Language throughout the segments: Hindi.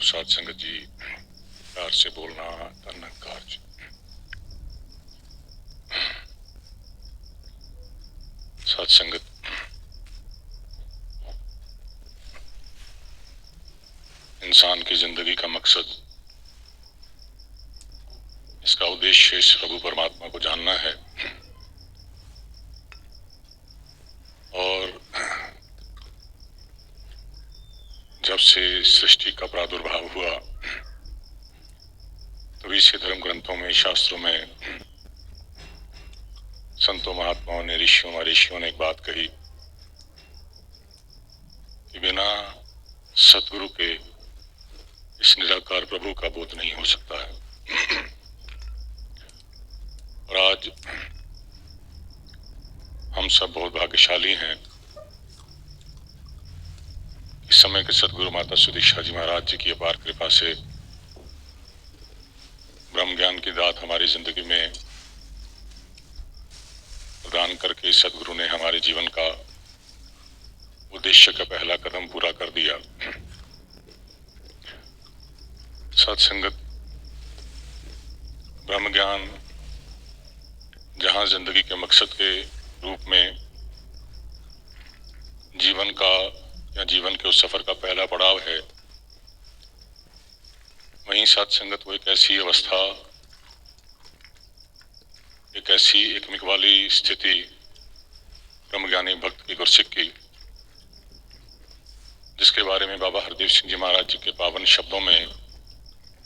स्वरूप साध संगत जी, प्यार से बोलना धन कार्य। साध संगत, इंसान की जिंदगी का मकसद, इसका उद्देश्य इस प्रभु परमात्मा को जानना है। और जब से सृष्टि का प्रादुर्भाव हुआ तभी से धर्म ग्रंथों में, शास्त्रों में, संतों महात्माओं ने, ऋषियों महर्षियों ने एक बात कही कि बिना सतगुरु के इस निराकार प्रभु का बोध नहीं हो सकता है। और आज हम सब बहुत भाग्यशाली हैं। इस समय के सदगुरु माता सुदीक्षा जी महाराज जी की अपार कृपा से ब्रह्म ज्ञान की दात हमारी जिंदगी में प्रदान करके सदगुरु ने हमारे जीवन का उद्देश्य का पहला कदम पूरा कर दिया। सत्संगत, ब्रह्म ज्ञान जहां जिंदगी के मकसद के रूप में जीवन का या जीवन के उस सफर का पहला पड़ाव है, वहीं सत्संगत वो एक ऐसी अवस्था, एक ऐसी एकमिक वाली स्थिति ब्रह्मज्ञानी भक्त की गुरसिक की, जिसके बारे में बाबा हरदेव सिंह जी महाराज जी के पावन शब्दों में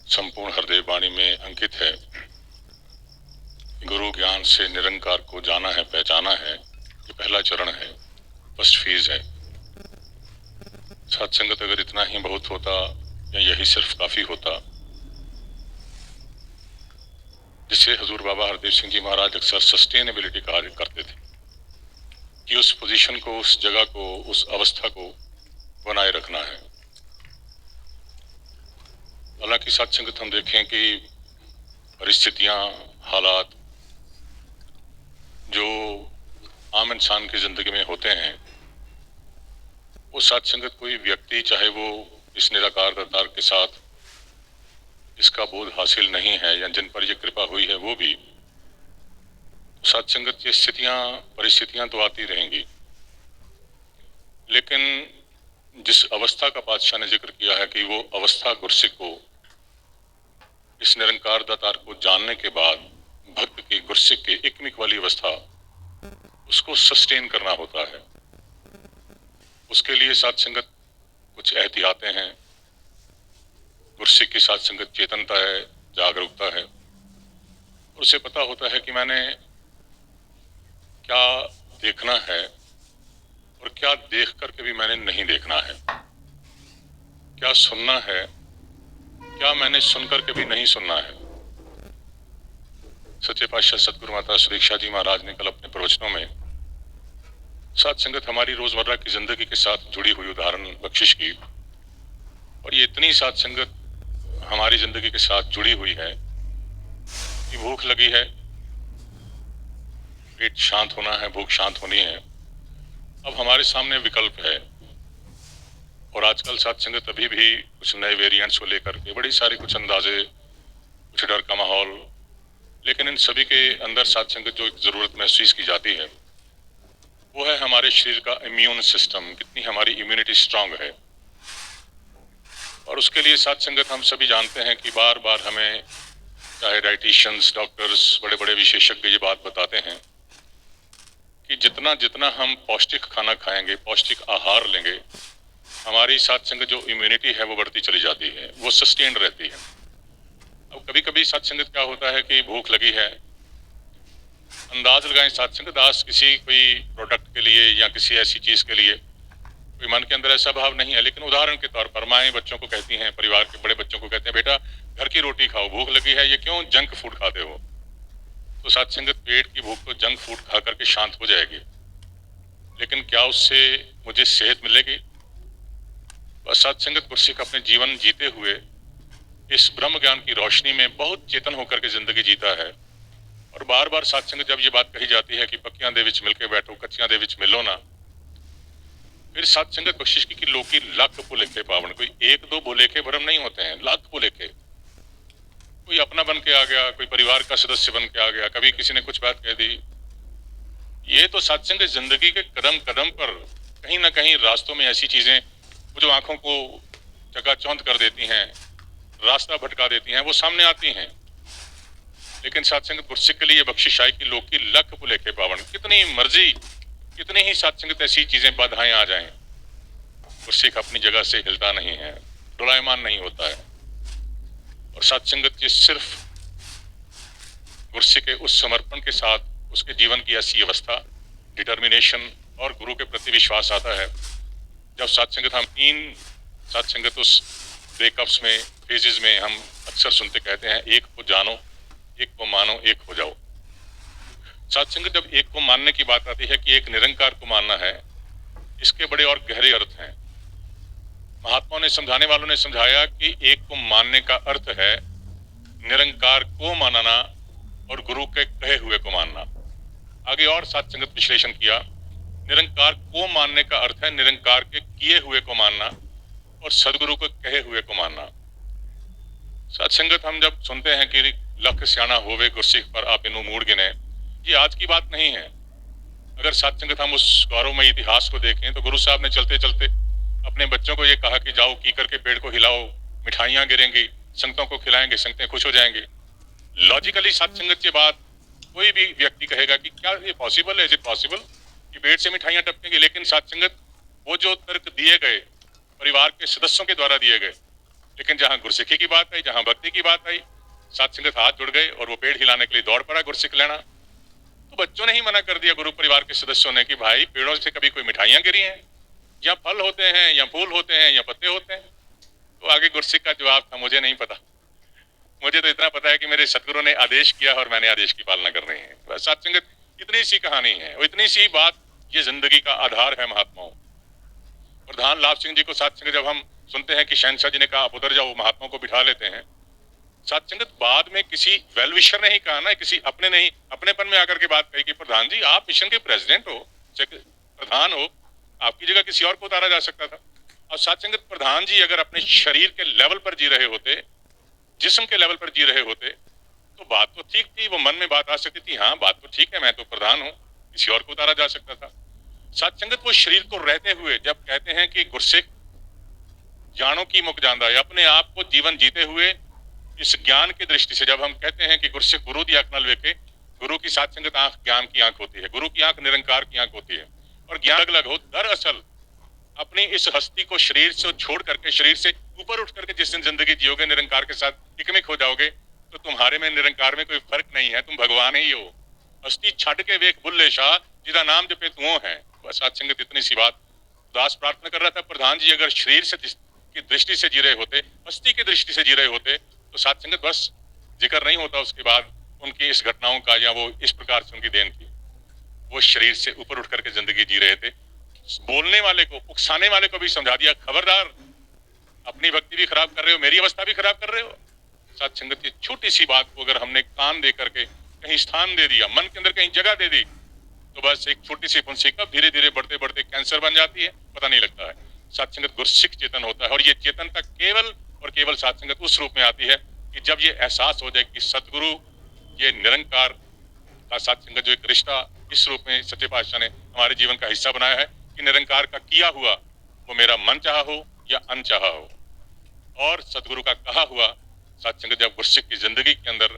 संपूर्ण हरदेव वाणी में अंकित है। गुरु ज्ञान से निरंकार को जाना है, पहचाना है, ये पहला चरण है, फर्स्ट फेज है। सत्संगत अगर इतना ही बहुत होता या यही सिर्फ काफी होता, जिसे हजूर बाबा हरदेव सिंह जी महाराज अक्सर सस्टेनेबिलिटी कार्य करते थे कि उस पोजीशन को, उस जगह को, उस अवस्था को बनाए रखना है। हालांकि सत्संगत हम देखें कि परिस्थितियां, हालात जो आम इंसान की जिंदगी में होते हैं, वो सत्संगत कोई व्यक्ति, चाहे वो इस निराकार दातार के साथ इसका बोध हासिल नहीं है या जिन पर ये कृपा हुई है, वो भी सत्संगत की स्थितियां, परिस्थितियां तो आती रहेंगी, लेकिन जिस अवस्था का पातशाह ने जिक्र किया है कि वो अवस्था गुरसिक को, इस निरंकार दातार को जानने के बाद भक्त की, गुरसिक की एकमिक वाली अवस्था, उसको सस्टेन करना होता है। उसके लिए सत्संगत कुछ एहतियातें हैं। गुरसिक की सत्संगत चेतनता है, जागरूकता है, उसे पता होता है कि मैंने क्या देखना है और क्या देख करके भी मैंने नहीं देखना है, क्या सुनना है, क्या मैंने सुन करके भी नहीं सुनना है। सच्चे पातशाह सतगुरु माता सुदीक्षा जी महाराज ने कल अपने प्रवचनों में सत्संगत हमारी रोजमर्रा की जिंदगी के साथ जुड़ी हुई उदाहरण बख्शिश की, और ये इतनी सत्संगत हमारी जिंदगी के साथ जुड़ी हुई है कि भूख लगी है, पेट शांत होना है, भूख शांत होनी है, अब हमारे सामने विकल्प है। और आजकल सत्संगत अभी भी कुछ नए वेरिएंट्स को लेकर के बड़ी सारी कुछ अंदाजे, कुछ डर का माहौल, लेकिन इन सभी के अंदर सत्संगत जो एक जरूरत महसूस की जाती है, वो है हमारे शरीर का इम्यून सिस्टम, कितनी हमारी इम्यूनिटी स्ट्रांग है। और उसके लिए सत्संगत हम सभी जानते हैं कि बार बार हमें, चाहे डाइटिशियंस, डॉक्टर्स, बड़े बड़े विशेषज्ञ ये बात बताते हैं कि जितना जितना हम पौष्टिक खाना खाएंगे, पौष्टिक आहार लेंगे, हमारी सत्संगत जो इम्यूनिटी है वो बढ़ती चली जाती है, वो सस्टेन्ड रहती है। अब कभी कभी सत्संगत क्या होता है कि भूख लगी है, अंदाज लगाएं सत्संगत आज किसी कोई प्रोडक्ट के लिए या किसी ऐसी चीज के लिए कोई मन के अंदर ऐसा भाव नहीं है, लेकिन उदाहरण के तौर पर माएं बच्चों को कहती हैं, परिवार के बड़े बच्चों को कहते हैं, बेटा घर की रोटी खाओ, भूख लगी है, ये क्यों जंक फूड खाते हो। तो सत्संगत पेट की भूख तो जंक फूड खा करके शांत हो जाएगी, लेकिन क्या उससे मुझे सेहत मिलेगी। बस सत्संगत गुरसिक अपने जीवन जीते हुए इस ब्रह्म ज्ञान की रोशनी में बहुत चेतन होकर के जिंदगी जीता है। और बार बार सत्संगत जब ये बात कही जाती है कि पक्कियां दे विच मिलके बैठो, कच्चियां दे विच मिलो ना, फिर सात संगत बख्शिश की लोकी लख भुलेखे पावन। कोई एक दो भुलेखे भरम नहीं होते हैं, लाख भुलेखे। कोई अपना बन के आ गया, कोई परिवार का सदस्य बन के आ गया, कभी किसी ने कुछ बात कह दी। ये तो सत्संग जिंदगी के कदम कदम पर कहीं ना कहीं रास्तों में ऐसी चीजें जो आंखों को चकाचौंध कर देती हैं, रास्ता भटका देती हैं, वो सामने आती हैं। लेकिन सत्संग गुरसिख के लिए बख्शिश आई कि लोग की लख भुलेखे पावन। कितनी मर्जी, कितनी ही सत्संग ऐसी चीजें बाधाएं आ जाएं, गुरसिख अपनी जगह से हिलता नहीं है, डोलायमान नहीं होता है। और सत्संगत की सिर्फ गुरसिख के उस समर्पण के साथ उसके जीवन की ऐसी अवस्था, डिटर्मिनेशन और गुरु के प्रति विश्वास आता है। जब सत्संगत, हम 3 सत्संगत उस ब्रेकअप्स में, फेजेस में हम अक्सर सुनते कहते हैं, एक को जानो, एक को मानो, एक हो जाओ। सत्संगत जब एक को मानने की बात आती है कि एक निरंकार को मानना है, इसके बड़े और गहरे अर्थ हैं। महात्माओं ने, समझाने वालों ने समझाया कि एक को मानने का अर्थ है निरंकार को मानना और गुरु के कहे हुए को मानना। आगे और सत्संगत विश्लेषण किया, निरंकार को मानने का अर्थ है निरंकार के किए हुए को मानना और सदगुरु के कहे हुए को मानना। सत्संगत हम जब सुनते हैं कि लख स्याना होवे गुरसिख पर आप इनु मूड गिने, ये आज की बात नहीं है। अगर सत्संगत हम उस गौरवमय इतिहास को देखें तो गुरु साहब ने चलते चलते अपने बच्चों को ये कहा कि जाओ कीकर के पेड़ को हिलाओ, मिठाइयां गिरेंगी, संगतों को खिलाएंगे, संगतें खुश हो जाएंगी। लॉजिकली सत्संगत के बाद कोई भी व्यक्ति कहेगा कि क्या ये पॉसिबल है, इज इट पॉसिबल कि पेड़ से मिठाइयां टपकेंगी? लेकिन सत्संगत वो जो तर्क दिए गए, परिवार के सदस्यों के द्वारा दिए गए, लेकिन जहां गुरसिखी की बात आई, जहां भक्ति की बात आई, सत्संगत हाथ जुड़ गए और वो पेड़ हिलाने के लिए दौड़ पड़ा गुरसिख लेना। तो बच्चों ने ही मना कर दिया, गुरु परिवार के सदस्यों ने, कि भाई पेड़ों से कभी कोई मिठाइयां गिरी हैं, या फल होते हैं, या फूल होते हैं, या पत्ते होते हैं? तो आगे गुरसिख का जवाब था, मुझे नहीं पता, मुझे तो इतना पता है कि मेरे सतगुरु ने आदेश किया और मैंने आदेश की पालना करनी है। बस सत्संगत इतनी सी कहानी है और इतनी सी बात ये जिंदगी का आधार है। महात्माओं, प्रधान लाभ सिंह जी को सत्संग जब हम सुनते हैं कि शहनशाह जी ने कहा आप उधर जाओ, महात्माओं को बिठा लेते हैं। सत्संगत बाद में किसी वेलविशर ने ही कहा ना, किसी अपने नहीं, अपनेपन में आकर के बात कही कि प्रधान जी आप मिशन के प्रेसिडेंट हो, प्रधान हो, आपकी जगह किसी और को उतारा जा सकता था। और सत्संगत प्रधान जी अगर अपने शरीर के लेवल पर जी रहे होते, जिस्म के लेवल पर जी रहे होते, तो बात तो ठीक थी, वो मन में बात आ सकती थी, हाँ बात तो ठीक है, मैं तो प्रधान हूं, किसी और को उतारा जा सकता था। सत्संगत वो शरीर को रहते हुए जब कहते हैं कि गुरसिख जानो की मुख जानदा है, अपने आप को जीवन जीते हुए इस ज्ञान की दृष्टि से जब हम कहते हैं कि गुरसिख गुरु दी आंख नाल वेखे, गुरु की सत्संगत आंख ज्ञान की आंख होती है, गुरु की आंख निरंकार की आंख होती है। और ज्ञान अलग अलग हो, दरअसल अपनी इस हस्ती को शरीर से छोड़ करके, शरीर से ऊपर उठ करके जिस दिन जिंदगी जियोगे, निरंकार के साथ इकमिक हो जाओगे, तो तुम्हारे में निरंकार में कोई फर्क नहीं है, तुम भगवान ही हो। हस्ती छड़ के वेख बुल्ले शाह, जिदा नाम जपे तू है। बस सत्संगत इतनी सी बात। दास प्रार्थना कर रहा था, प्रधान जी अगर शरीर से की दृष्टि से जी रहे होते, हस्ती की दृष्टि से जी रहे होते, तो सत्संगत बस जिक्र नहीं होता उसके बाद उनकी इस घटनाओं का, या वो इस प्रकार से उनकी देन थी। वो शरीर से ऊपर उठ करके जिंदगी जी रहे थे। बोलने वाले को, उकसाने वाले को भी समझा दिया, खबरदार अपनी भक्ति भी खराब कर रहे हो, मेरी अवस्था भी खराब कर रहे हो। सत्संगत की छोटी सी बात को अगर हमने कान दे करके कहीं स्थान दे दिया, मन के अंदर कहीं जगह दे दी, तो बस एक छोटी सी फुंसी कब धीरे धीरे बढ़ते बढ़ते कैंसर बन जाती है, पता नहीं लगता है। सत्संगत गुरसिख चेतन होता है, और ये चेतनता केवल और केवल सत्संगत उस रूप में आती है कि जब ये एहसास हो जाए कि सतगुरु, ये निरंकार का सत्संगत जो एक रिश्ता इस रूप में सच्चे पातशाह ने हमारे जीवन का हिस्सा बनाया है कि निरंकार का किया हुआ वो मेरा मन चाहा हो या अनचाहा हो, और सतगुरु का कहा हुआ सत्संगत जब गुरसिख की जिंदगी के अंदर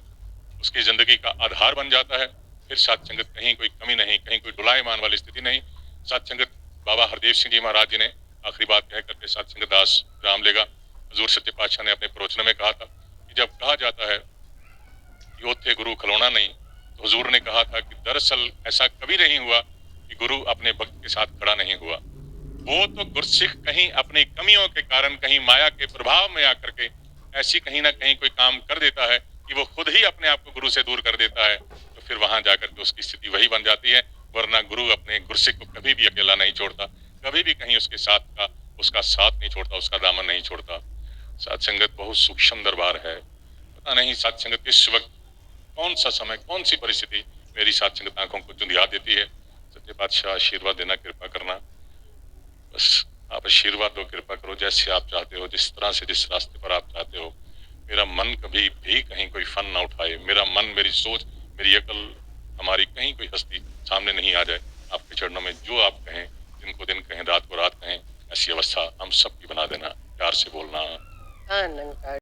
उसकी जिंदगी का आधार बन जाता है, फिर सत्संगत कहीं कोई कमी नहीं, कहीं कोई डुलायमान वाली स्थिति नहीं। सत्संगत बाबा हरदेव सिंह जी महाराज जी ने आखिरी बात कह करके सत्संगत दास राम लेगा, हजूर सच्चे पातशाह ने अपने प्रवचन में कहा था कि जब कहा जाता है योथे गुरु खलोना नहीं, तो हुजूर ने कहा था कि दरअसल ऐसा कभी नहीं हुआ कि गुरु अपने भक्त के साथ खड़ा नहीं हुआ। वो तो गुरसिख कहीं अपनी कमियों के कारण, कहीं माया के प्रभाव में आकर के ऐसी कहीं ना कहीं कोई काम कर देता है कि वो खुद ही अपने आप को गुरु से दूर कर देता है, तो फिर वहां जाकर के उसकी स्थिति वही बन जाती है। वरना गुरु अपने गुरसिख को कभी भी अकेला नहीं छोड़ता, कभी भी कहीं उसके साथ का उसका साथ नहीं छोड़ता, उसका दामन नहीं छोड़ता। सत्संगत बहुत सूक्ष्म दरबार है। पता नहीं सत्संगत इस वक्त कौन सा समय, कौन सी परिस्थिति मेरी सत्संगत आंखों को चुंधिया देती है। सच्चे पातशाह आशीर्वाद देना, कृपा करना। बस आप आशीर्वाद दो, कृपा करो, जैसे आप चाहते हो, जिस तरह से, जिस रास्ते पर आप चाहते हो। मेरा मन कभी भी कहीं कोई फन ना उठाए, मेरा मन, मेरी सोच, मेरी अकल, हमारी कहीं कोई हस्ती सामने नहीं आ जाए। आपके चरणों में जो आप कहें, दिन को दिन कहें, रात को रात कहें, ऐसी अवस्था हम सबकी बना देना। प्यार से बोलना। आनंद